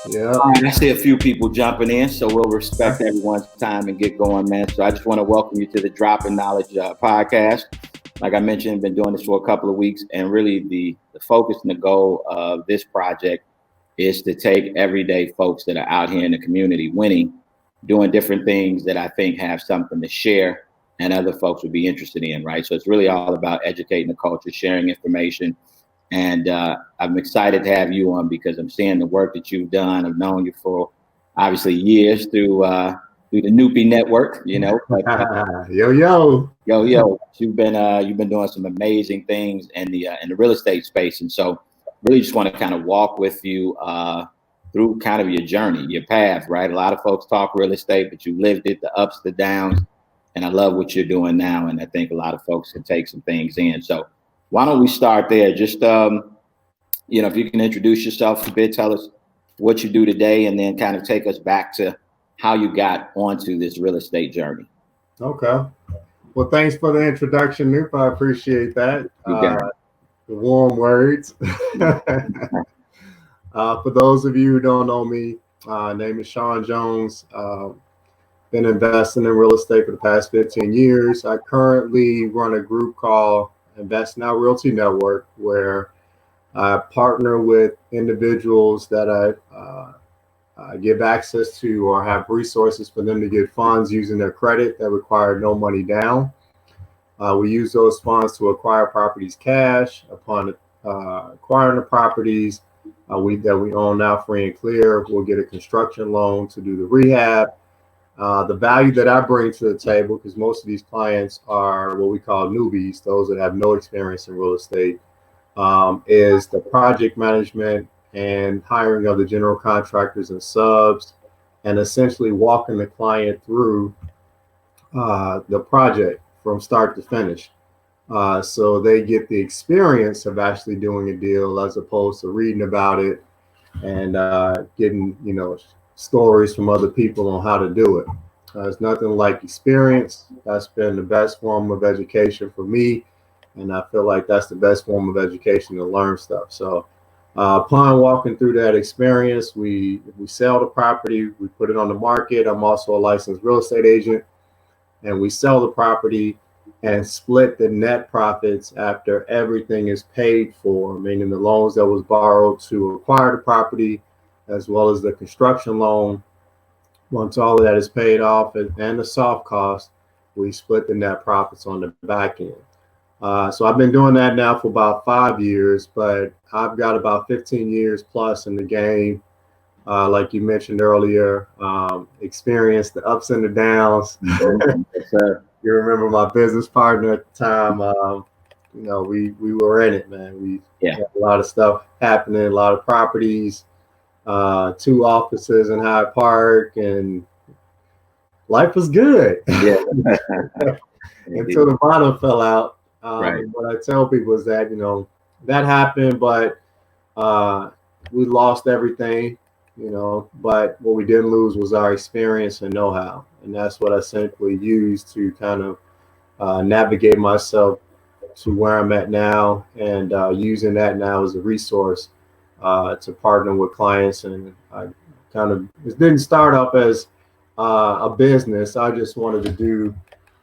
Yeah. All right, I see a few people jumping in, so we'll respect everyone's time and get going, man. So I just want to welcome you to the Dropping Knowledge podcast. Like I mentioned, been doing this for a couple of weeks, and really the focus and the goal of this project is to take everyday folks that are out here in the community winning, doing different things that I think have something to share and other folks would be interested in, right? So it's really all about educating the culture, sharing information. And I'm excited to have you on because I'm seeing the work that you've done. I've known you for obviously years through the Newbie Network, you know. But, yo. You've been doing some amazing things in the real estate space, and so really just want to kind of walk with you through kind of your journey, your path, right? A lot of folks talk real estate, but you lived it, the ups, the downs, and I love what you're doing now, and I think a lot of folks can take some things in. So why don't we start there? Just, if you can introduce yourself a bit, tell us what you do today, and then kind of take us back to how you got onto this real estate journey. Okay. Well, thanks for the introduction, Noop. I appreciate that. The warm words. For those of you who don't know me, name is Sean Jones. Been investing in real estate for the past 15 years. I currently run a group called Invest Now Realty Network, where I partner with individuals that I give access to or have resources for them to get funds using their credit that require no money down. We use those funds to acquire properties cash. Upon acquiring the properties that we own now free and clear, we'll get a construction loan to do the rehab. The value that I bring to the table, because most of these clients are what we call newbies, those that have no experience in real estate, is the project management and hiring of the general contractors and subs, and essentially walking the client through the project from start to finish. So they get the experience of actually doing a deal as opposed to reading about it and getting, stories from other people on how to do it. It's nothing like experience. That's been the best form of education for me. And I feel like that's the best form of education to learn stuff. So upon walking through that experience, we sell the property, we put it on the market. I'm also a licensed real estate agent, and we sell the property and split the net profits after everything is paid for, meaning the loans that was borrowed to acquire the property, as well as the construction loan. Once all of that is paid off and the soft cost, we split the net profits on the back end. So I've been doing that now for about 5 years, but I've got about 15 years plus in the game. Like you mentioned earlier, experienced the ups and the downs. Yes, sir. You remember my business partner at the time. We were in it, man. We had a lot of stuff happening, a lot of properties, 2 offices in Hyde Park, and life was good. Yeah. Until the bottom fell out. Right. What I tell people is that, that happened, but we lost everything, but what we didn't lose was our experience and know-how. And that's what I simply used to kind of navigate myself to where I'm at now, and using that now as a resource to partner with clients. And I it didn't start up as a business. I just wanted to do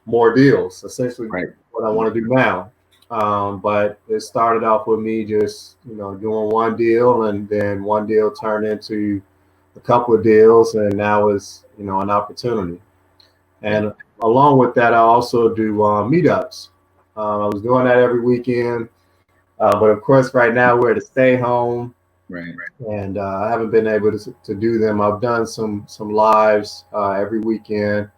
more deals, essentially. Right. What I want to do now. But it started off with me just, doing one deal, and then one deal turned into a couple of deals, and now it's, an opportunity. And along with that, I also do meetups. I was doing that every weekend. But of course, right now we're to stay home. Right. And I haven't been able to do them. I've done some lives every weekend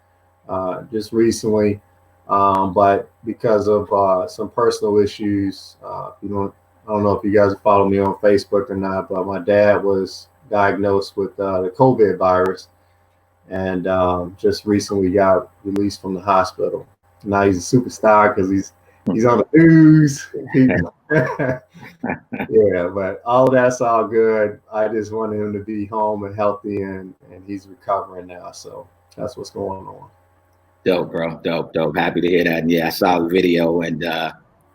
just recently. But because of some personal issues, I don't know if you guys follow me on Facebook or not, but my dad was diagnosed with the COVID virus, and just recently got released from the hospital. Now he's a superstar because he's on the news. Yeah, but all that's all good. I just wanted him to be home and healthy, and he's recovering now. So that's what's going on. Dope, bro. Dope. Happy to hear that. And yeah, I saw the video and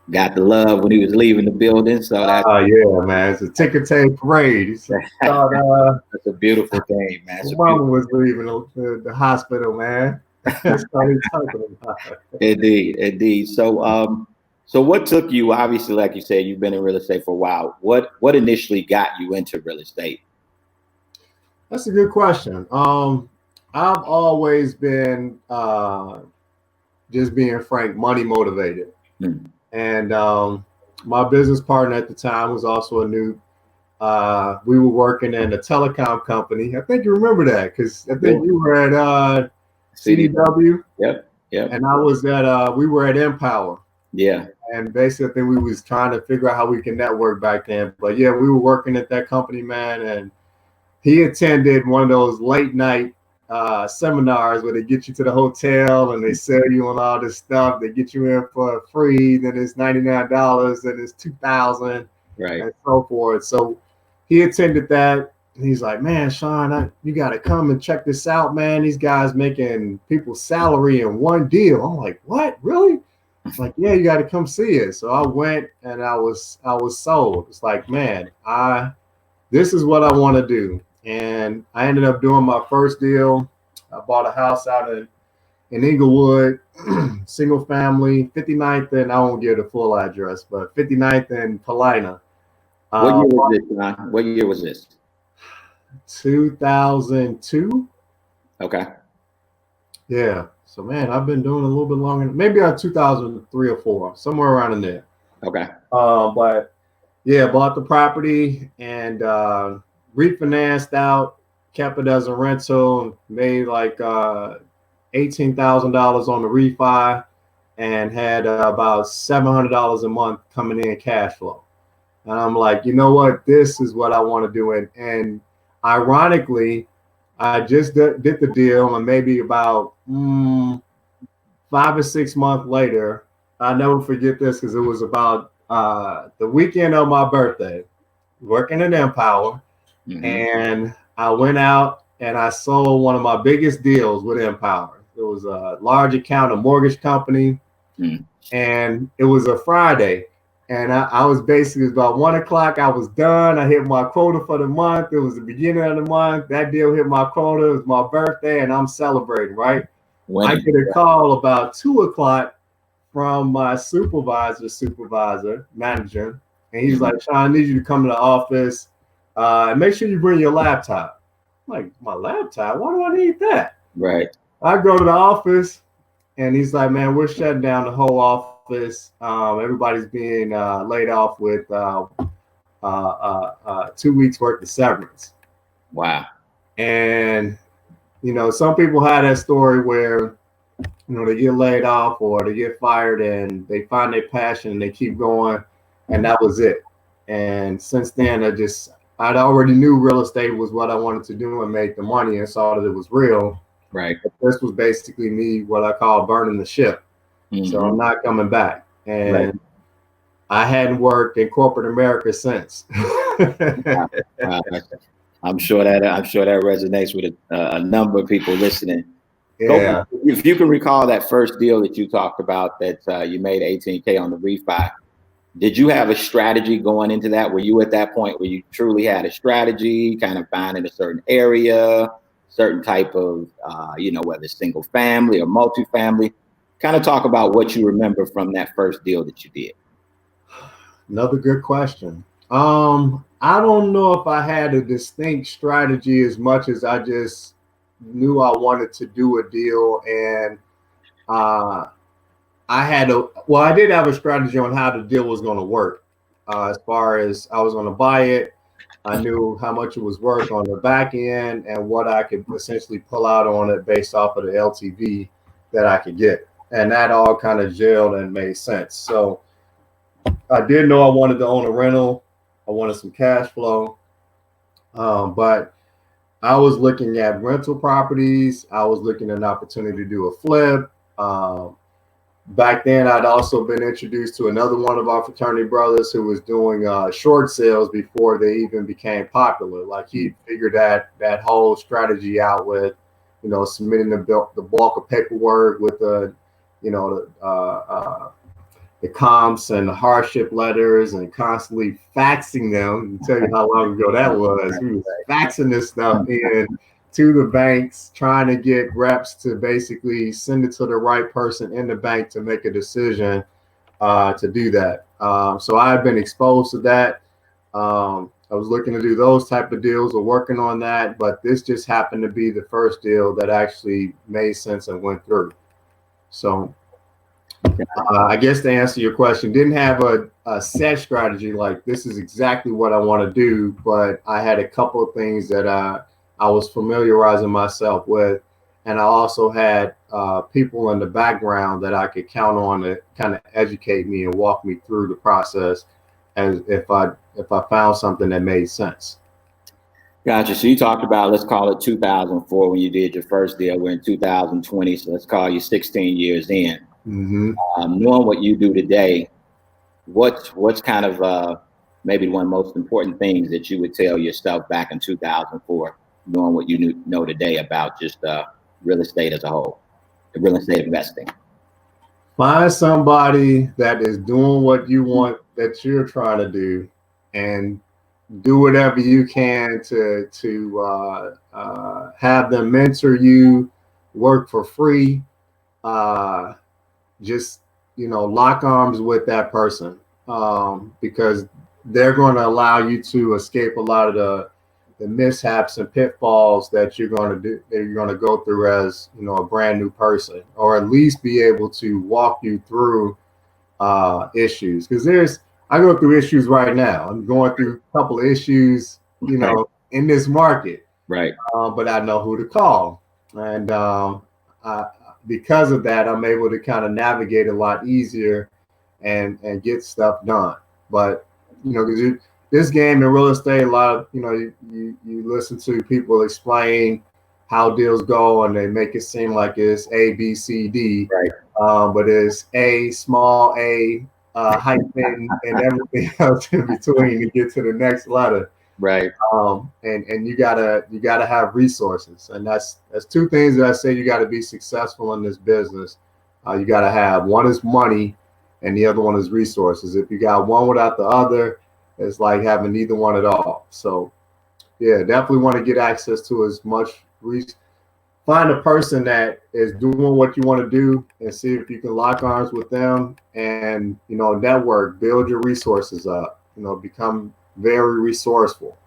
got the love when he was leaving the building. So that's yeah, man. It's a ticker tape parade. that's a beautiful thing, man. My mama was leaving the hospital, man. That's what he's talking about. Indeed. So what took you? Obviously, like you said, you've been in real estate for a while. What initially got you into real estate? That's a good question. I've always been, just being frank, money motivated. And my business partner at the time was also a new. We were working in a telecom company. I think you remember that because I think you were at CDW. Yep. And I was at we were at Empower. Yeah. And basically, I think we was trying to figure out how we can network back then. But yeah, we were working at that company, man. And he attended one of those late night seminars where they get you to the hotel and they sell you on all this stuff. They get you in for free. Then it's $99. Then it's $2,000. Right. And so forth. So he attended that. And he's like, man, Sean, you got to come and check this out, man. These guys making people's salary in one deal. I'm like, what? Really? Like, yeah, you got to come see it. So I went and I was sold. It's like, man, this is what I want to do. And I ended up doing my first deal. I bought a house out in Inglewood, single family, 59th, and I won't give the full address, but 59th and Paulina. What year was this, John? What year was this? 2002. Okay. Yeah. So, man, I've been doing it a little bit longer. Maybe 2003 or 4, somewhere around in there. Okay. But yeah, bought the property and refinanced out, kept it as a rental, made like $18,000 on the refi, and had about $700 a month coming in cash flow. And I'm like, you know what? This is what I want to do. And ironically, I just did the deal, and maybe about 5 or 6 months later, I'll never forget this because it was about the weekend of my birthday, working at Empower. And I went out and I sold one of my biggest deals with Empower. It was a large account, a mortgage company, and it was a Friday. And I was basically about 1 o'clock. I was done. I hit my quota for the month. It was the beginning of the month. That deal hit my quota. It was my birthday, and I'm celebrating, right? I get a call about 2 o'clock from my manager, and he's like, Sean, I need you to come to the office and make sure you bring your laptop. I'm like, my laptop? Why do I need that? Right. I go to the office, and he's like, man, we're shutting down the whole office. Everybody's being laid off with 2 weeks worth of severance. Wow. And, some people have that story where, they get laid off or they get fired and they find their passion and they keep going. And that was it. And since then, I'd already knew real estate was what I wanted to do and make the money and saw that it was real. Right. But this was basically me, what I call burning the ship. So I'm not coming back. And I hadn't worked in corporate America since. I'm sure that resonates with a number of people listening. Yeah. If you can recall that first deal that you talked about that you made $18K on the refi, did you have a strategy going into that? Were you at that point where you truly had a strategy, kind of buying in a certain area, certain type of, whether it's single family or multifamily? Kind of talk about what you remember from that first deal that you did. Another good question. I don't know if I had a distinct strategy as much as I just knew I wanted to do a deal. And I did have a strategy on how the deal was going to work. As far as I was going to buy it, I knew how much it was worth on the back end and what I could essentially pull out on it based off of the LTV that I could get. And that all kind of gelled and made sense. So I did know I wanted to own a rental. I wanted some cash flow. But I was looking at rental properties. I was looking at an opportunity to do a flip. Back then, I'd also been introduced to another one of our fraternity brothers who was doing short sales before they even became popular. Like he figured that whole strategy out with, submitting the bulk of paperwork with the the comps and the hardship letters and constantly faxing them. To tell you how long ago that was. We was faxing this stuff in to the banks, trying to get reps to basically send it to the right person in the bank to make a decision to do that. So I've been exposed to that. I was looking to do those type of deals or working on that, but this just happened to be the first deal that actually made sense and went through. So I guess to answer your question, didn't have a set strategy like this is exactly what I want to do, but I had a couple of things that I was familiarizing myself with. And I also had people in the background that I could count on to kind of educate me and walk me through the process as if I found something that made sense. Gotcha. So you talked about, let's call it 2004 when you did your first deal. We're in 2020, so let's call you 16 years in. Mm-hmm. Knowing what you do today, what's kind of maybe one of the most important things that you would tell yourself back in 2004, knowing what you know today about just real estate as a whole, real estate investing? Find somebody that is doing what you want, that you're trying to do, and do whatever you can to have them mentor you, work for free. Just lock arms with that person, because they're going to allow you to escape a lot of the mishaps and pitfalls that you're going to go through as a brand new person, or at least be able to walk you through issues. Because I go through issues right now. I'm going through a couple of issues, in this market. Right. But I know who to call, and because of that, I'm able to kind of navigate a lot easier and get stuff done. But because this game in real estate, a lot of you listen to people explain how deals go, and they make it seem like it's A, B, C, D. Right. But it's A, small a, hyphen, and everything else in between to get to the next letter. Right. And you gotta have resources, and that's two things that I say you got to be successful in this business. You got to have one is money, and the other one is resources. If you got one without the other, it's like having neither one at all. So, yeah, definitely want to get access to as much. Find a person that is doing what you want to do, and see if you can lock arms with them, and network, build your resources up. Become very resourceful.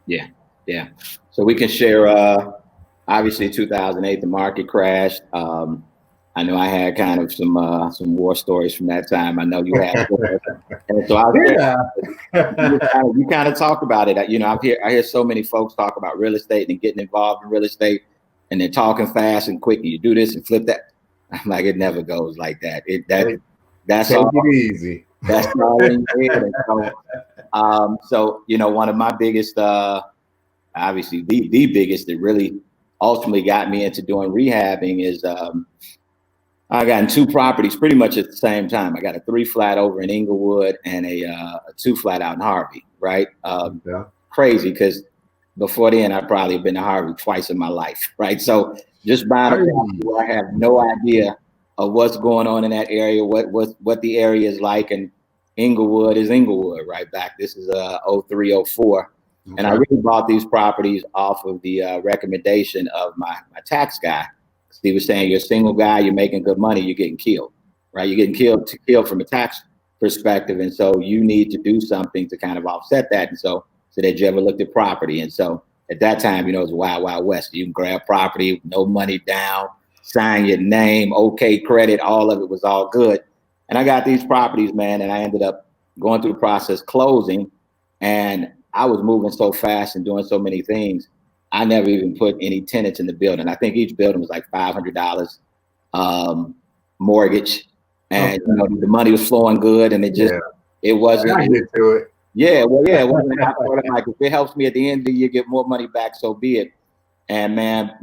Yeah. So we can share. Obviously, 2008, the market crashed. I know I had kind of some war stories from that time. I know you had. And so you kind of talk about it. I hear so many folks talk about real estate and getting involved in real estate, and they're talking fast and quick. And you do this and flip that. I'm like, it never goes like that. That's Take all. It easy. That's all in your head. So one of my biggest, obviously the biggest that really ultimately got me into doing rehabbing is I got in two properties pretty much at the same time. I got a 3-flat over in Inglewood and a 2-flat out in Harvey. Right? Crazy, because before then I probably have been to Harvey twice in my life. Right? So just buying a property where I have no idea of what's going on in that area, what the area is like, and Inglewood is Inglewood, right? Back, this is 03, 04. Okay. And I really bought these properties off of the recommendation of my tax guy. He was saying, you're a single guy, you're making good money, you're getting killed, right? You're getting killed from a tax perspective. And so you need to do something to kind of offset that. And so did you ever looked at property? And so at that time, it was wild, wild west. You can grab property, no money down, sign your name, okay credit, all of it was all good. And I got these properties, man, and I ended up going through the process, closing, and I was moving so fast and doing so many things. I never even put any tenants in the building. I think each building was like $500 mortgage, and the money was flowing good, and it wasn't. I get to it. Yeah, well, yeah, it wasn't. Like, if it helps me at the end of the year get more money back, so be it. And man,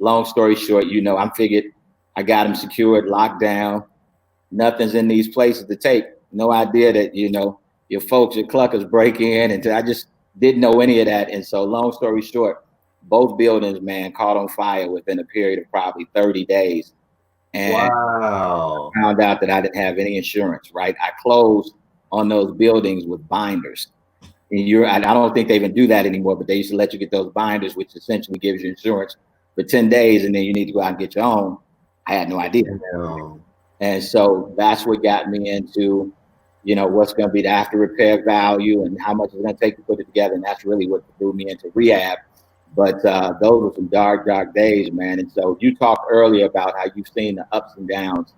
long story short, I'm figured I got them secured, locked down. Nothing's in these places to take. No idea that, your folks, your cluckers break in. And I just didn't know any of that. And so long story short, both buildings, man, caught on fire within a period of probably 30 days. and Wow. found out that I didn't have any insurance, right? I closed on those buildings with binders. And I don't think they even do that anymore, but they used to let you get those binders, which essentially gives you insurance for 10 days, and then you need to go out and get your own. I had no idea. And so that's what got me into, what's going to be the after repair value and how much it's going to take to put it together. And that's really what threw me into rehab. But those were some dark, dark days, man. And so you talked earlier about how you've seen the ups and downs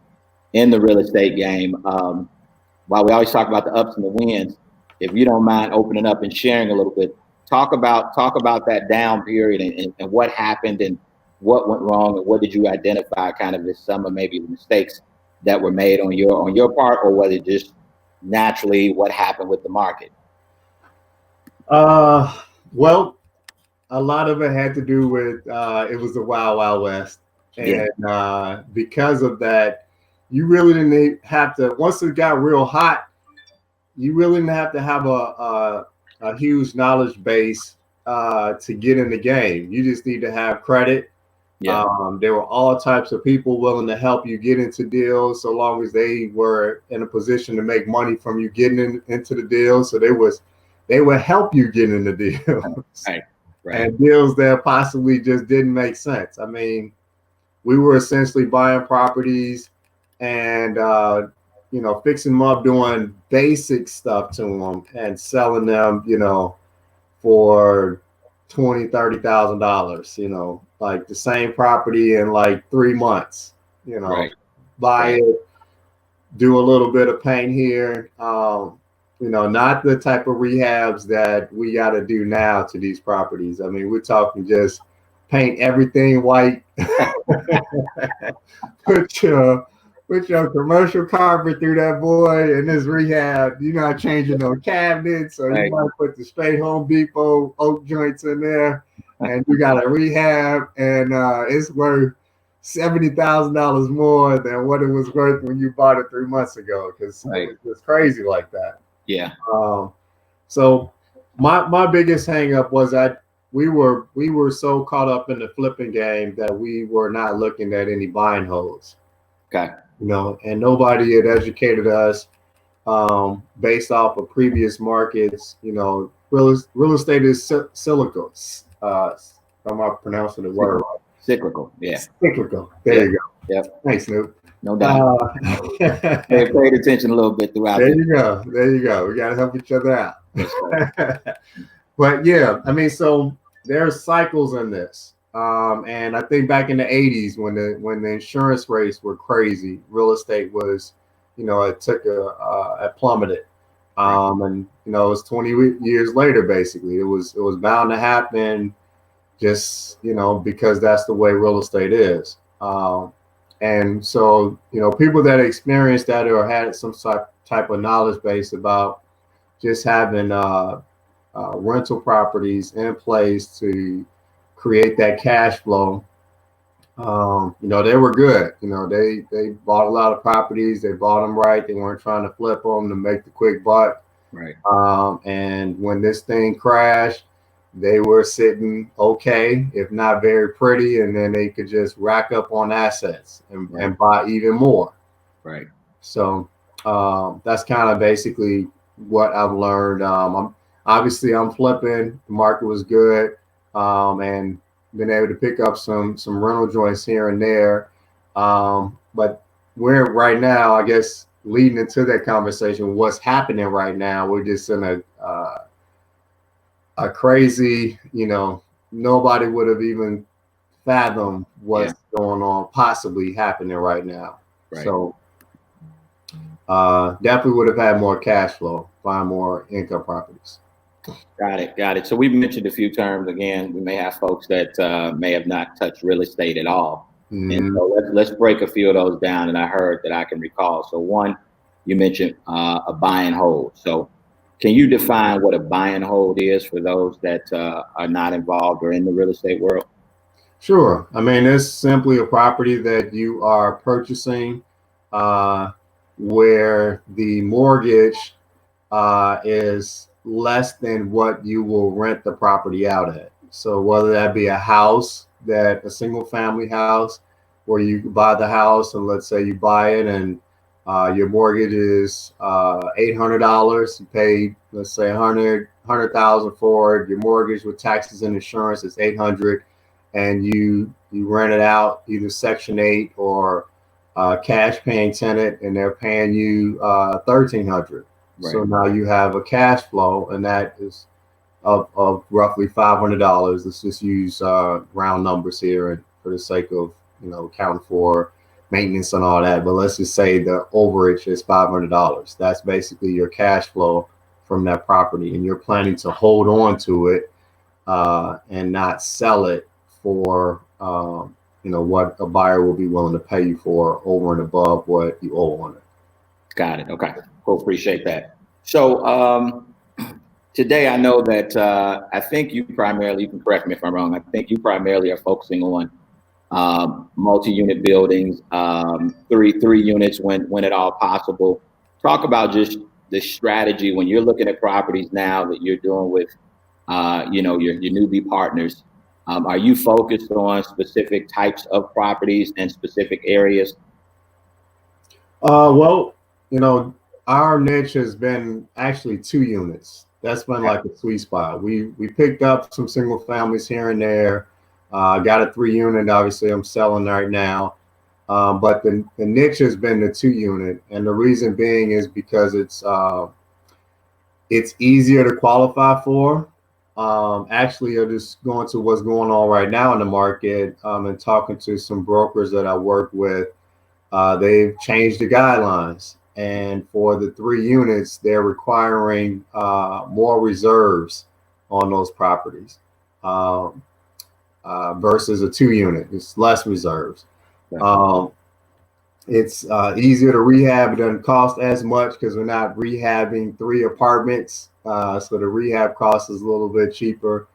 in the real estate game. While we always talk about the ups and the wins, if you don't mind opening up and sharing a little bit, talk about that down period and what happened and what went wrong and what did you identify kind of as some of maybe the mistakes that were made on your part, or whether just naturally what happened with the market? Well, a lot of it had to do with it was the Wild Wild West, and because of that, you really didn't have to. Once it got real hot, you really didn't have to have a huge knowledge base to get in the game. You just need to have credit. Yeah. There were all types of people willing to help you get into deals, so long as they were in a position to make money from you getting into the deal. So they would help you get in the deals. Right. And deals that possibly just didn't make sense. I mean, we were essentially buying properties and fixing them up, doing basic stuff to them and selling them, for $20,000-$30,000, like the same property in like 3 months, buy it, do a little bit of paint here, not the type of rehabs that we got to do now to these properties. I mean, we're talking just paint everything white, put your commercial carpet through that boy, and this rehab, you're not changing no cabinets, so you might put the straight Home Depot oak joints in there, and you got a rehab, and it's worth $70,000 more than what it was worth when you bought it 3 months ago, because it was crazy like that. Yeah. So my biggest hang up was that we were so caught up in the flipping game that we were not looking at any buying holes. Okay. And nobody had educated us based off of previous markets. Real estate is cyclical. I'm not pronouncing the word right. Cyclical. Yeah. Cyclical. There you go. Yep. Thanks, Snoop. No doubt. They paid attention a little bit throughout. There you go. We got to help each other out. But yeah, I mean, so there's cycles in this. And I think back in the 80s when the insurance rates were crazy, real estate was, it took it plummeted. And it was 20 years later, basically. It was bound to happen just, because that's the way real estate is. And so, people that experienced that or had some type of knowledge base about just having rental properties in place to create that cash flow, they were good. They bought a lot of properties. They bought them right. They weren't trying to flip them to make the quick buck. Right. And when this thing crashed, they were sitting okay, if not very pretty, and then they could just rack up on assets and buy even more. Right. So that's kind of basically what I've learned. I'm flipping. The market was good, and been able to pick up some rental joints here and there. But we're right now, I guess, leading into that conversation. What's happening right now? We're just in a crazy, nobody would have even fathomed what's going on, possibly happening right now. Right. So definitely would have had more cash flow, find more income properties. Got it. So we've mentioned a few terms. Again, we may have folks that may have not touched real estate at all. Mm-hmm. And so let's break a few of those down. And I heard that I can recall. So one, you mentioned a buy and hold. So can you define what a buy and hold is for those that are not involved or in the real estate world? Sure. I mean, it's simply a property that you are purchasing where the mortgage is less than what you will rent the property out at. So whether that be a house, a single family house where you buy the house, and let's say you buy it, and your mortgage is $800. You paid, let's say, 100,000 for it. Your mortgage with taxes and insurance is 800, and you rent it out either Section 8 or cash paying tenant, and they're paying you 1,300. Right. So now you have a cash flow, and that is of roughly $500. Let's just use round numbers here, and for the sake of accounting for maintenance and all that. But let's just say the overage is $500. That's basically your cash flow from that property, and you're planning to hold on to it and not sell it for what a buyer will be willing to pay you for over and above what you owe on it. Got it. Okay. Cool. Appreciate that. So today I know that I think you primarily, you can correct me if I'm wrong, I think you primarily are focusing on multi-unit buildings, three units when at all possible. Talk about just the strategy when you're looking at properties now that you're doing with your newbie partners. Are you focused on specific types of properties and specific areas? Well, our niche has been actually 2 units. That's been like a sweet spot. We picked up some single families here and there. Got a 3 unit, obviously I'm selling right now. But the niche has been the 2 unit. And the reason being is because it's easier to qualify for. Actually, I'm just going to what's going on right now in the market and talking to some brokers that I work with. They've changed the guidelines. And for the 3 units, they're requiring more reserves on those properties versus a 2 unit. It's less reserves. It's easier to rehab. It doesn't cost as much because we're not rehabbing 3 apartments. So the rehab cost is a little bit cheaper.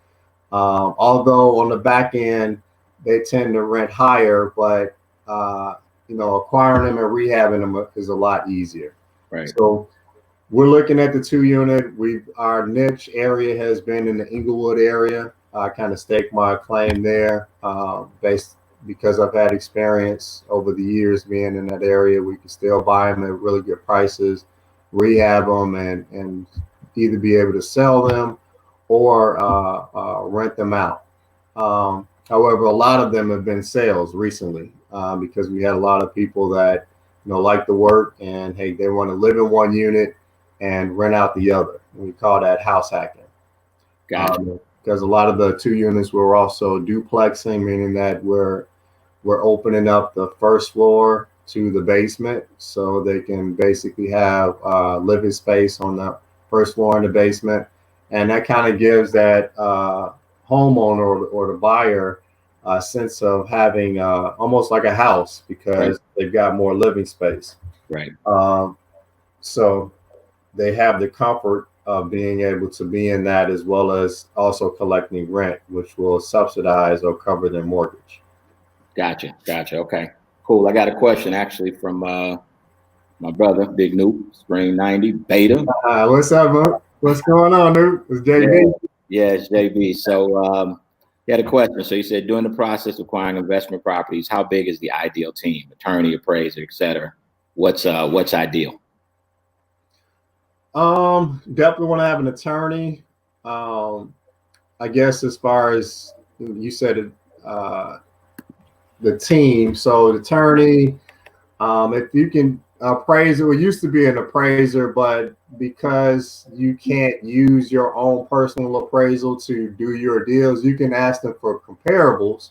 Although on the back end, they tend to rent higher, but acquiring them and rehabbing them is a lot easier. Right. So we're looking at the 2 unit. Our niche area has been in the Inglewood area. I kind of staked my claim there because I've had experience over the years being in that area. We can still buy them at really good prices, rehab them, and either be able to sell them or rent them out. However, a lot of them have been sales recently because we had a lot of people that like the work and hey, they want to live in 1 unit and rent out the other. We call that house hacking. Gotcha. Because a lot of the 2 units were also duplexing, meaning that we're opening up the first floor to the basement, so they can basically have living space on the first floor in the basement, and that kind of gives that homeowner or the buyer a sense of having almost like a house because they've got more living space. Right. So they have the comfort of being able to be in that, as well as also collecting rent, which will subsidize or cover their mortgage. Gotcha. Okay, cool. I got a question actually from my brother, Big Noob, Spring 90, Beta. What's up, man? What's going on, Noob? It's JB. Yeah, it's JB. So he had a question. So he said, during the process of acquiring investment properties, how big is the ideal team? Attorney, appraiser, et cetera. What's ideal? Definitely want to have an attorney. I guess as far as you said, the team. So the attorney, if you can appraiser, it used to be an appraiser, but because you can't use your own personal appraisal to do your deals, you can ask them for comparables,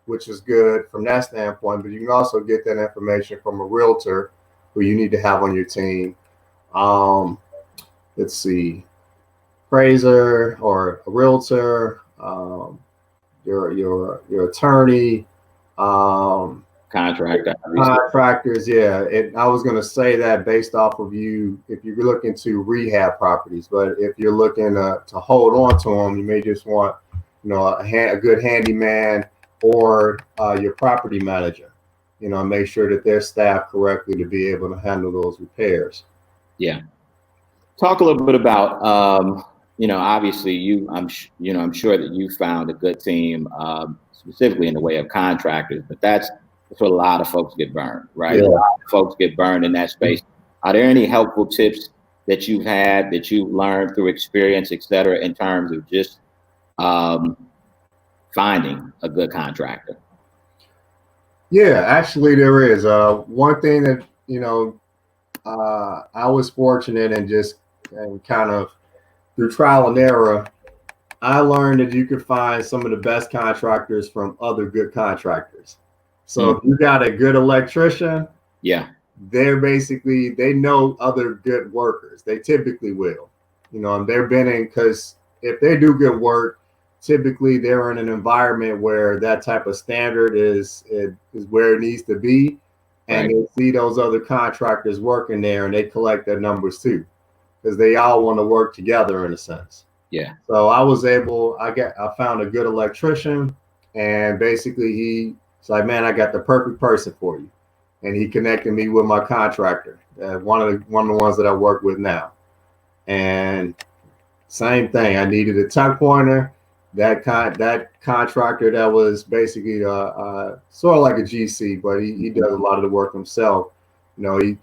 which is good from that standpoint, but you can also get that information from a realtor who you need to have on your team. Let's see, appraiser or a realtor, your attorney, contractors. Yeah, I was going to say that based off of you, if you're looking to rehab properties, but if you're looking to hold on to them, you may just want, a good handyman or your property manager, make sure that they're staffed correctly to be able to handle those repairs. Yeah. Talk a little bit about, obviously I'm sure that you found a good team, specifically in the way of contractors, but that's That's what a lot of folks get burned, right? Yeah. A lot of folks get burned in that space. Are there any helpful tips that you've had, that you've learned through experience, et cetera, in terms of just finding a good contractor? Yeah, actually there is. One thing that, I was fortunate and kind of through trial and error, I learned that you could find some of the best contractors from other good contractors. So if you got a good electrician, yeah, they know other good workers. They typically will, and they've been in, because if they do good work, typically they're in an environment where that type of standard is where it needs to be. And right. they see those other contractors working there and they collect their numbers too, because they all want to work together in a sense. Yeah. So I found a good electrician, and basically he's like, man, I got the perfect person for you. And he connected me with my contractor, one of the ones that I work with now. And same thing, I needed a tuck pointer. That contractor that was basically sort of like a GC, but he does a lot of the work himself.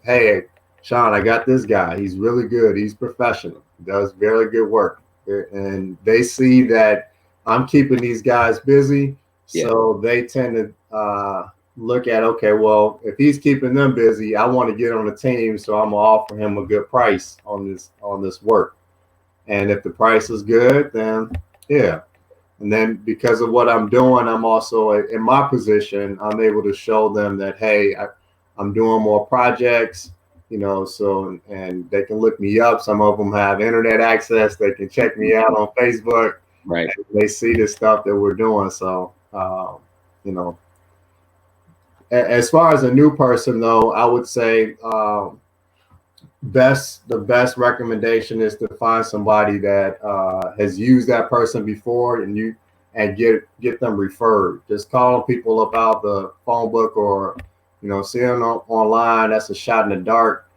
Hey, Sean, I got this guy. He's really good. He's professional. He does very good work. And they see that I'm keeping these guys busy. Yeah. So they tend to look at, okay, well, if he's keeping them busy, I want to get on the team. So I'm gonna offer him a good price on this work. And if the price is good, then yeah. And then because of what I'm doing, I'm also in my position, I'm able to show them that, hey, I'm doing more projects, so, and they can look me up. Some of them have internet access. They can check me out on Facebook. Right. They see the stuff that we're doing. So, as far as a new person, though, I would say the best recommendation is to find somebody that has used that person before, and get them referred. Just calling people about the phone book or seeing them online, that's a shot in the dark.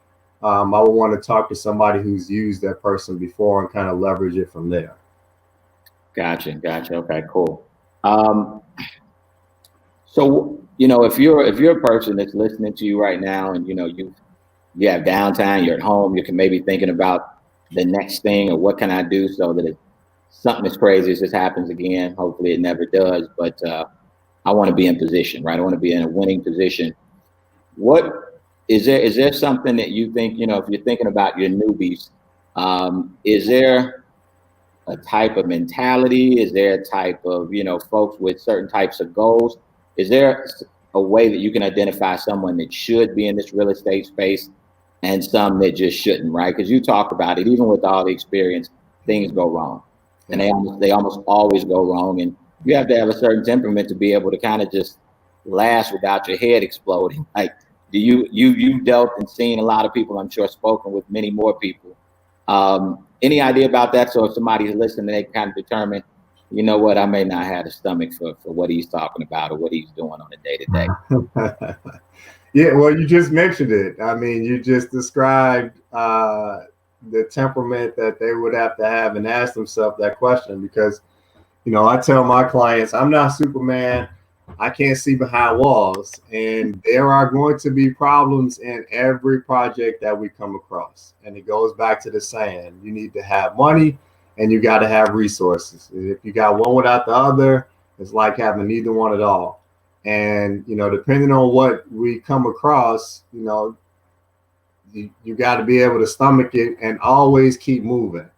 I would want to talk to somebody who's used that person before and kind of leverage it from there. Gotcha. Okay, cool. So if you're a person that's listening to you right now, and you have downtime, you're at home, you can maybe thinking about the next thing, or what can I do so that if something as crazy as this happens again, hopefully it never does, but I want to be in position, right? I want to be in a winning position. What is there something that you think, if you're thinking about your newbies, is there a type of mentality? Is there a type of, folks with certain types of goals? Is there a way that you can identify someone that should be in this real estate space and some that just shouldn't, right? Because you talk about it, even with all the experience, things go wrong. And they almost always go wrong. And you have to have a certain temperament to be able to kind of just last without your head exploding. Like, you've dealt and seen a lot of people, I'm sure, spoken with many more people. Any idea about that? So if somebody's listening, they kind of determine, you know what, I may not have the stomach for what he's talking about or what he's doing on a day-to-day. Yeah, well, you just mentioned it. I mean, you just described the temperament that they would have to have and ask themselves that question, because, I tell my clients, I'm not Superman. I can't see behind walls, and there are going to be problems in every project that we come across. And it goes back to the saying, you need to have money and you got to have resources. If you got one without the other, it's like having neither one at all. And, depending on what we come across, you got to be able to stomach it and always keep moving.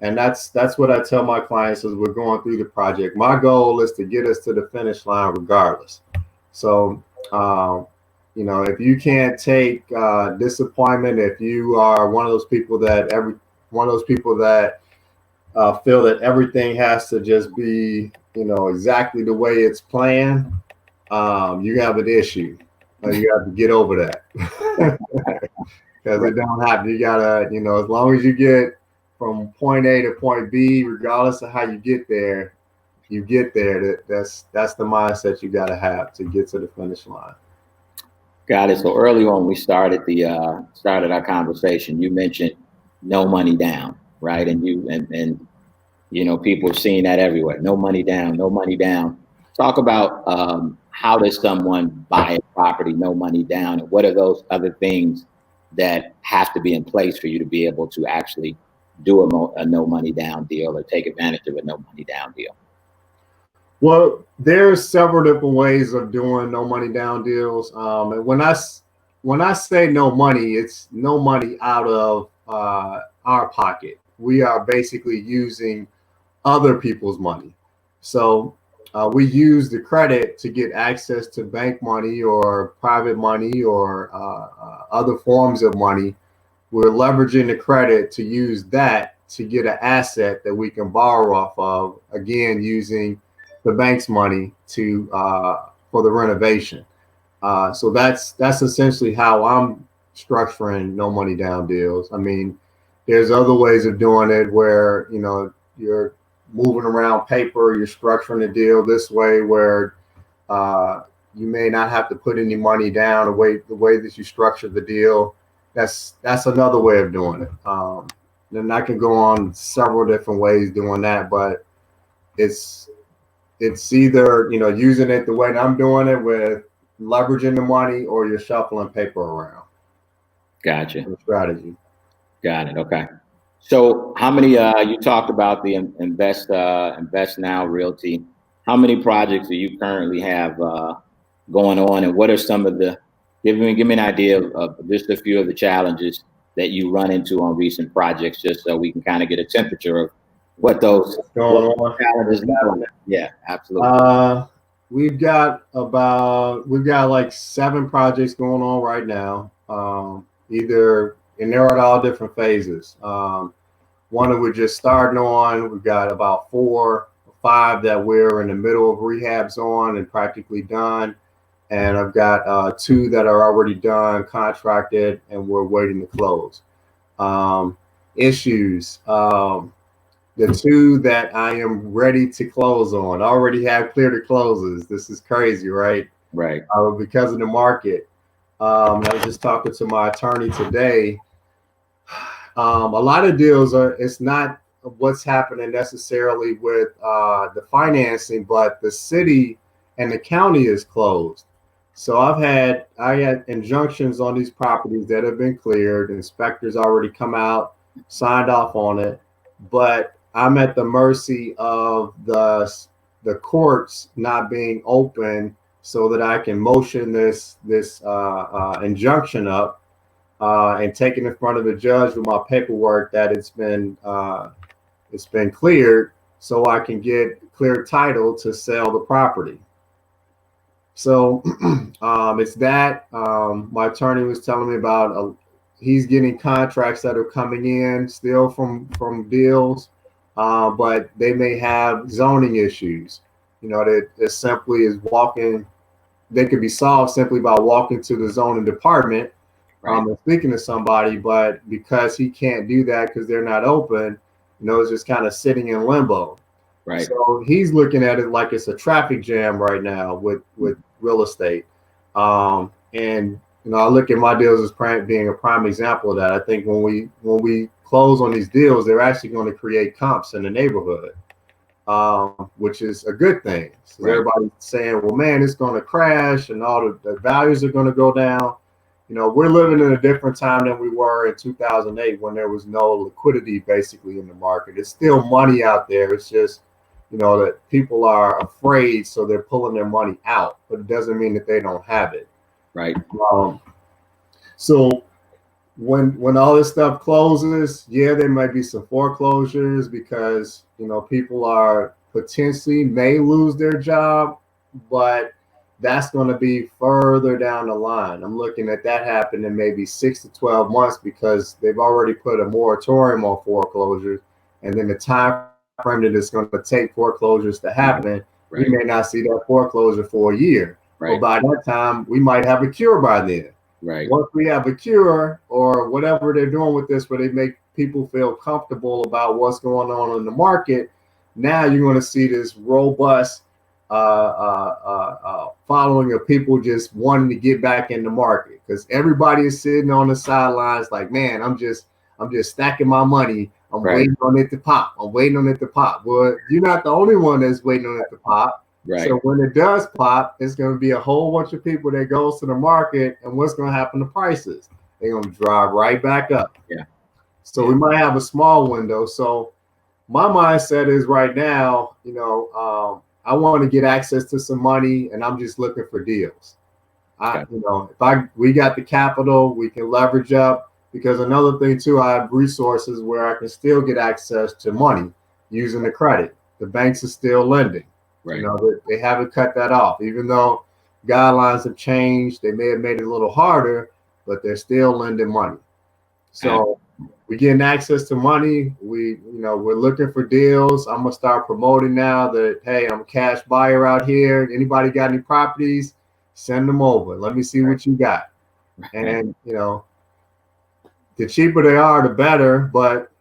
And that's what I tell my clients as we're going through the project. My goal is to get us to the finish line regardless. So, if you can't take disappointment, if you are one of those people that feel that everything has to just be, exactly the way it's planned, you have an issue. You have to get over that. Because it don't happen. You gotta, as long as you get from point A to point B, regardless of how you get there, that's the mindset you gotta have to get to the finish line. Got it. So early on, we started our conversation. You mentioned no money down, right? And people are seeing that everywhere. No money down, no money down. Talk about how does someone buy a property, no money down? And what are those other things that have to be in place for you to be able to actually do a no money down deal or take advantage of a no money down deal? Well, there's several different ways of doing no money down deals. And when I say no money, it's no money out of our pocket. We are basically using other people's money. So we use the credit to get access to bank money or private money or other forms of money. We're leveraging the credit to use that to get an asset that we can borrow off of, again, using the bank's money to for the renovation. So that's essentially how I'm structuring no money down deals. I mean, there's other ways of doing it where, you know, you're moving around paper, you're structuring the deal this way where you may not have to put any money down the way that you structure the deal. That's another way of doing it. Then I can go on several different ways doing that, but it's either, you know, using it the way that I'm doing it with leveraging the money, or you're shuffling paper around. Gotcha. The strategy. Got it. Okay. So how many, you talked about the Invest Now Realty. How many projects do you currently have going on, and what are some of the, give me an idea of just a few of the challenges that you run into on recent projects, just so we can kind of get a temperature of what those challenges look like. Yeah, absolutely. We've got like 7 projects going on right now. And they're at all different phases. One that we're just starting on. We've got about 4 or 5 that we're in the middle of rehabs on and practically done. And I've got 2 that are already done, contracted, and we're waiting to close. Issues. The 2 that I am ready to close on, I already have clear to closes. This is crazy, right? Right. Because of the market. I was just talking to my attorney today. A lot of deals it's not what's happening necessarily with the financing, but the city and the county is closed. So I had injunctions on these properties that have been cleared. Inspectors already come out, signed off on it, but I'm at the mercy of the courts not being open so that I can motion this injunction up and take it in front of the judge with my paperwork that it's been cleared, so I can get clear title to sell the property. So it's that. My attorney was telling me about he's getting contracts that are coming in still from deals. But they may have zoning issues, you know, that simply is walking. They could be solved simply by walking to the zoning department, right, and speaking to somebody. But because he can't do that because they're not open, you know, it's just kind of sitting in limbo. Right. So he's looking at it like it's a traffic jam right now with real estate. And you know, I look at my deals as being a prime example of that. I think when we close on these deals, they're actually going to create comps in the neighborhood, which is a good thing. So right, everybody's saying, well, man, it's going to crash and all the values are going to go down. You know, we're living in a different time than we were in 2008 when there was no liquidity basically in the market. It's still money out there. It's just, you know, that people are afraid, so they're pulling their money out, but it doesn't mean that they don't have it. Right. So when all this stuff closes, yeah, there might be some foreclosures because, you know, people are potentially may lose their job, but that's going to be further down the line. I'm looking at that happening in maybe 6 to 12 months because they've already put a moratorium on foreclosures, and then the time frame that it's going to take foreclosures to happen, right, we may not see that foreclosure for a year. Right. But by that time, we might have a cure by then. Right. Once we have a cure or whatever they're doing with this, where they make people feel comfortable about what's going on in the market, now you're going to see this robust following of people just wanting to get back in the market, because everybody is sitting on the sidelines like, man, I'm just stacking my money. I'm right, waiting on it to pop. I'm waiting on it to pop. Well, you're not the only one that's waiting on it to pop. Right. So when it does pop, it's going to be a whole bunch of people that goes to the market, and what's going to happen to prices? They're going to drive right back up. Yeah. So Yeah. we might have a small window. So my mindset is right now, I want to get access to some money, and I'm just looking for deals. Okay. We got the capital, we can leverage up, because another thing too, I have resources where I can still get access to money using the credit. The banks are still lending. Right. They haven't cut that off, even though guidelines have changed. They may have made it a little harder, but they're still lending money. So we're getting access to money. We're looking for deals. I'm gonna start promoting now that, hey, I'm a cash buyer out here. Anybody got any properties? Send them over. Let me see what you got. And the cheaper they are, the better. But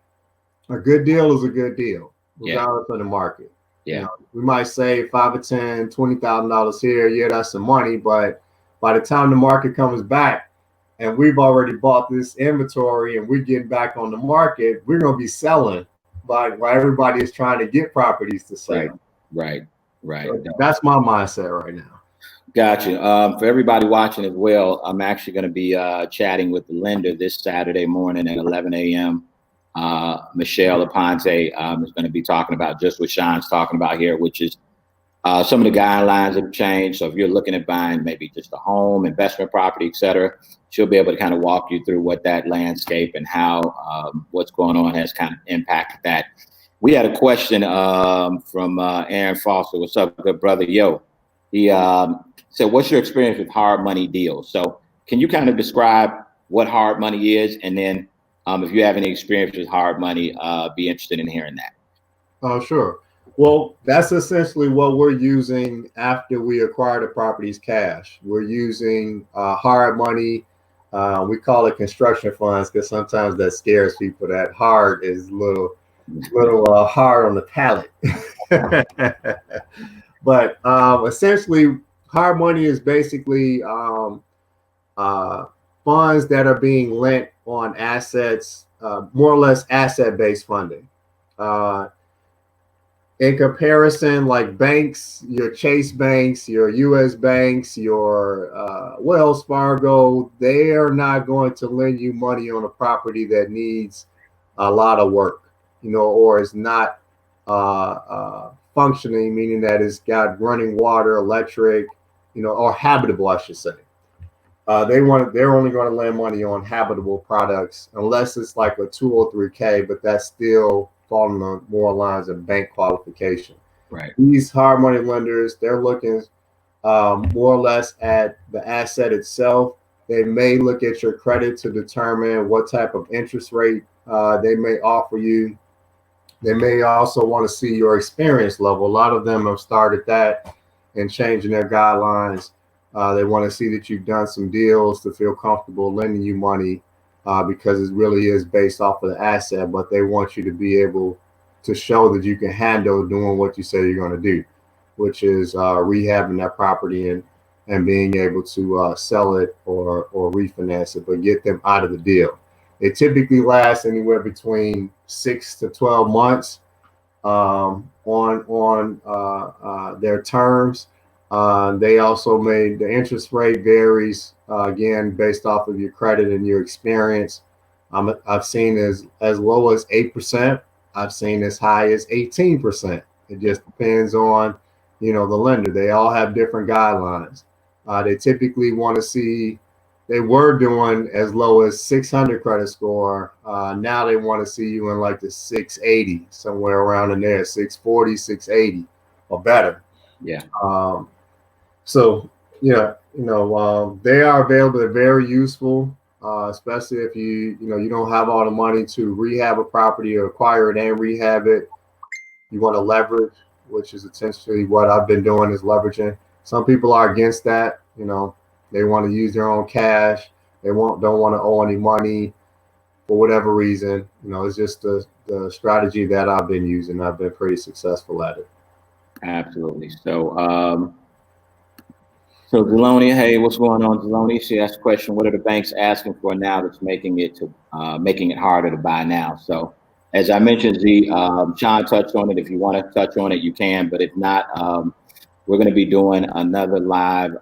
a good deal is a good deal, regardless of the market. Yeah. We might save $5 or $10, $20,000 here. Yeah, that's some money. But by the time the market comes back, and we've already bought this inventory and we're getting back on the market, we're going to be selling while everybody is trying to get properties to sell. Right. So that's my mindset right now. Gotcha. For everybody watching as well, I'm actually going to be chatting with the lender this Saturday morning at 11 a.m. Michelle Aponte is going to be talking about just what Sean's talking about here, which is some of the guidelines have changed. So if you're looking at buying maybe just a home, investment property, et cetera, she'll be able to kind of walk you through what that landscape and how what's going on has kind of impacted that. We had a question from Aaron Foster. What's up, good brother? Yo, he said, what's your experience with hard money deals? So can you kind of describe what hard money is? And then if you have any experience with hard money, be interested in hearing that. Oh, sure. Well, that's essentially what we're using after we acquire the properties cash. We're using hard money. We call it construction funds because sometimes that scares people. That hard is a little hard on the palate. But essentially, hard money is basically funds that are being lent on assets, more or less asset-based funding. In comparison, like banks, your Chase banks, your U.S. banks, your Wells Fargo, they are not going to lend you money on a property that needs a lot of work, or is not functioning, meaning that it's got running water, electric, or habitable, I should say. They're only going to lend money on habitable products unless it's like a 203K, but that's still falling on more lines of bank qualification. Right. These hard money lenders, they're looking more or less at the asset itself. They may look at your credit to determine what type of interest rate they may offer you. They may also want to see your experience level. A lot of them have started that and changing their guidelines. They want to see that you've done some deals to feel comfortable lending you money because it really is based off of the asset, but they want you to be able to show that you can handle doing what you say you're going to do, which is rehabbing that property and being able to sell it or refinance it, but get them out of the deal. It typically lasts anywhere between 6 to 12 months on their terms. They also made the interest rate varies again based off of your credit and your experience. I've seen as low as 8%. I've seen as high as 18%. It just depends on the lender. They all have different guidelines. They typically want to see. They were doing as low as 600 credit score. Now they want to see you in like the 680, somewhere around in there, 640, 680 or better. Yeah. So they are available. They're very useful, especially if you don't have all the money to rehab a property or acquire it and rehab it. You want to leverage, which is essentially what I've been doing, is leveraging. Some people are against that. They want to use their own cash. They don't want to owe any money for whatever reason. It's just the strategy that I've been using. I've been pretty successful at it. Absolutely. So Delonia, hey, what's going on, Delonia? She asked a question: what are the banks asking for now that's making it harder to buy now? So, as I mentioned, Sean touched on it. If you want to touch on it, you can. But if not, we're going to be doing another live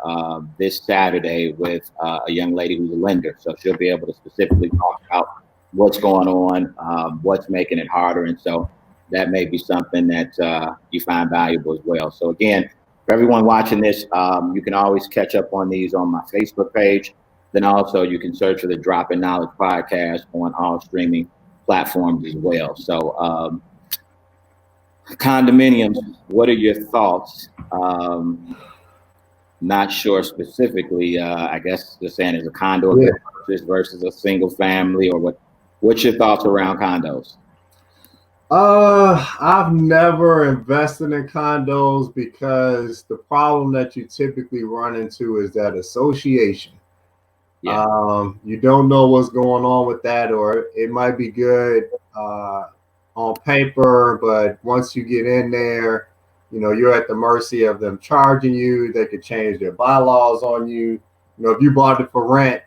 this Saturday with a young lady who's a lender. So she'll be able to specifically talk about what's going on, what's making it harder. And so that may be something that you find valuable as well. So again, for everyone watching this, you can always catch up on these on my Facebook page. Then also you can search for the Droppin Knowledge Podcast on all streaming platforms as well. So condominiums, what are your thoughts? Not sure specifically, I guess just saying is a condo versus a single family, or what's your thoughts around condos? I've never invested in condos because the problem that you typically run into is that association. Yeah. You don't know what's going on with that, or it might be good on paper, but once you get in there, you're at the mercy of them charging you. They could change their bylaws on you. If you bought it for rent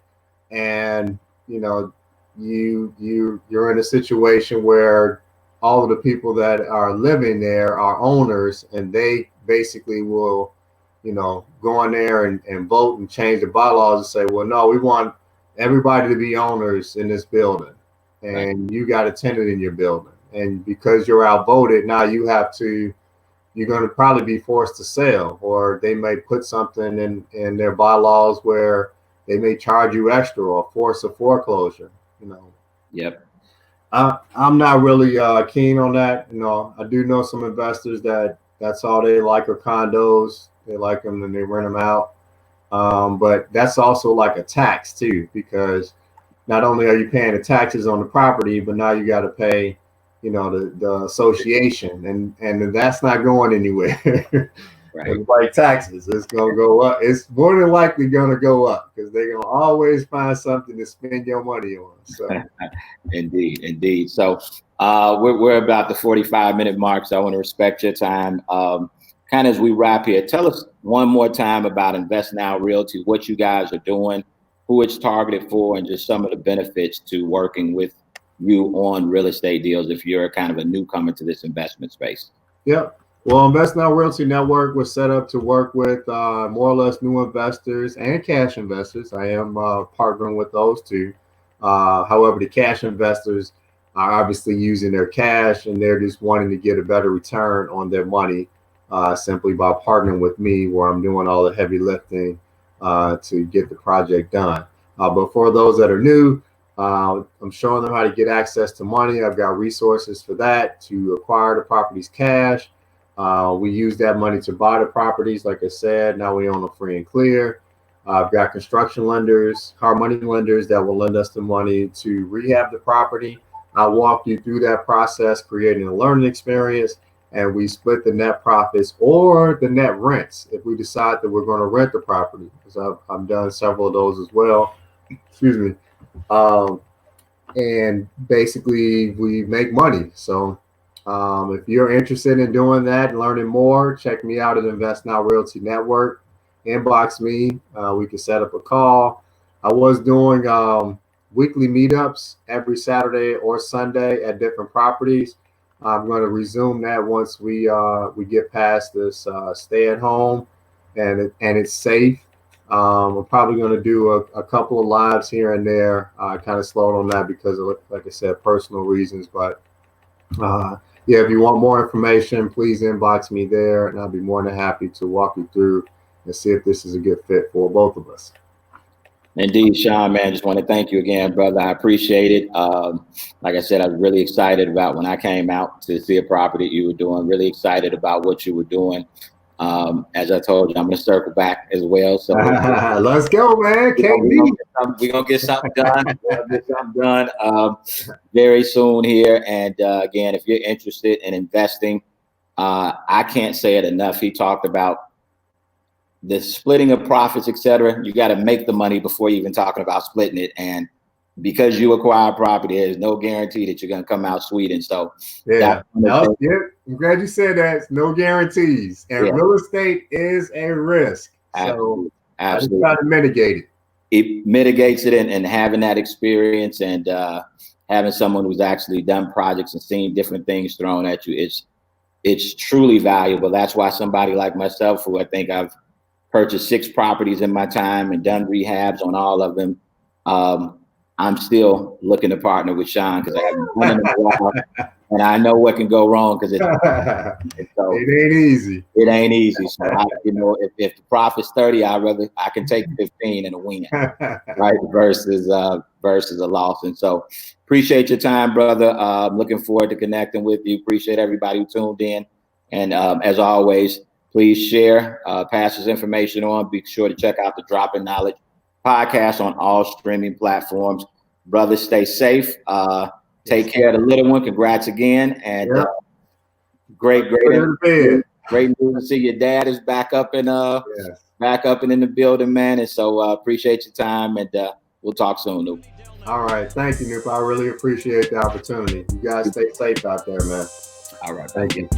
and you're in a situation where all of the people that are living there are owners, and they basically will go in there and vote and change the bylaws and say, well, no, we want everybody to be owners in this building, and you got a tenant in your building, and because you're outvoted, now you're going to probably be forced to sell, or they may put something in their bylaws where they may charge you extra or force a foreclosure. Yep. I'm not really keen on that. I do know some investors that's all they like are condos. They like them and they rent them out. But that's also like a tax too, because not only are you paying the taxes on the property, but now you got to pay, the association, and that's not going anywhere. Right. It's like taxes. It's going to go up. It's more than likely going to go up because they're going to always find something to spend your money on. So, indeed. So we're about the 45-minute mark, so I want to respect your time. Kind of as we wrap here, tell us one more time about Invest Now Realty, what you guys are doing, who it's targeted for, and just some of the benefits to working with you on real estate deals if you're kind of a newcomer to this investment space. Yep. Well, Invest Now Realty Network was set up to work with more or less new investors and cash investors. I am partnering with those two. However, the cash investors are obviously using their cash, and they're just wanting to get a better return on their money simply by partnering with me, where I'm doing all the heavy lifting to get the project done. But for those that are new, I'm showing them how to get access to money. I've got resources for that, to acquire the property's cash. We use that money to buy the properties. Like I said, now we own them free and clear. I've got construction lenders, hard money lenders that will lend us the money to rehab the property. I'll walk you through that process, creating a learning experience, and we split the net profits or the net rents if we decide that we're going to rent the property, because I've done several of those as well. Excuse me. And basically we make money. So if you're interested in doing that and learning more, check me out at Invest Now Realty Network. Inbox me. We can set up a call. I was doing weekly meetups every Saturday or Sunday at different properties. I'm going to resume that once we get past this stay at home and it's safe. We're probably going to do a couple of lives here and there. I kind of slowed on that because of, like I said, personal reasons. But yeah, if you want more information, please inbox me there, and I'll be more than happy to walk you through and see if this is a good fit for both of us. Indeed, Sean, man, just want to thank you again, brother. I appreciate it. Like I said, I was really excited about when I came out to see a property you were doing, really excited about what you were doing. As I told you, I'm going to circle back as well. So let's go, man. We're going to get something done. Very soon here. And again, if you're interested in investing, I can't say it enough. He talked about the splitting of profits, et cetera. You got to make the money before you even talking about splitting it. And because you acquire property, there's no guarantee that you're going to come out sweet. And so, yeah, I'm glad you said that. No guarantees, and real estate is a risk. Absolutely. I just try to mitigate it. It mitigates it, and having that experience and having someone who's actually done projects and seen different things thrown at you, it's truly valuable. That's why somebody like myself, who I think I've purchased 6 properties in my time and done rehabs on all of them, I'm still looking to partner with Sean because I haven't done it in a while, and I know what can go wrong because it ain't easy. It ain't easy. So if the profit's 30, I can take 15 and a win, right? Versus a loss. And so appreciate your time, brother. Looking forward to connecting with you. Appreciate everybody who tuned in. And as always, please share, pass this information on. Be sure to check out the Droppin Knowledge podcast on all streaming platforms. Brothers, stay safe. Take care of the little one. Congrats again. And great news to see your dad is back up and in the building, man. And so appreciate your time, and we'll talk soon, Noop. All right. Thank you, Noop. I really appreciate the opportunity. You guys stay safe out there, man. All right. Thank you.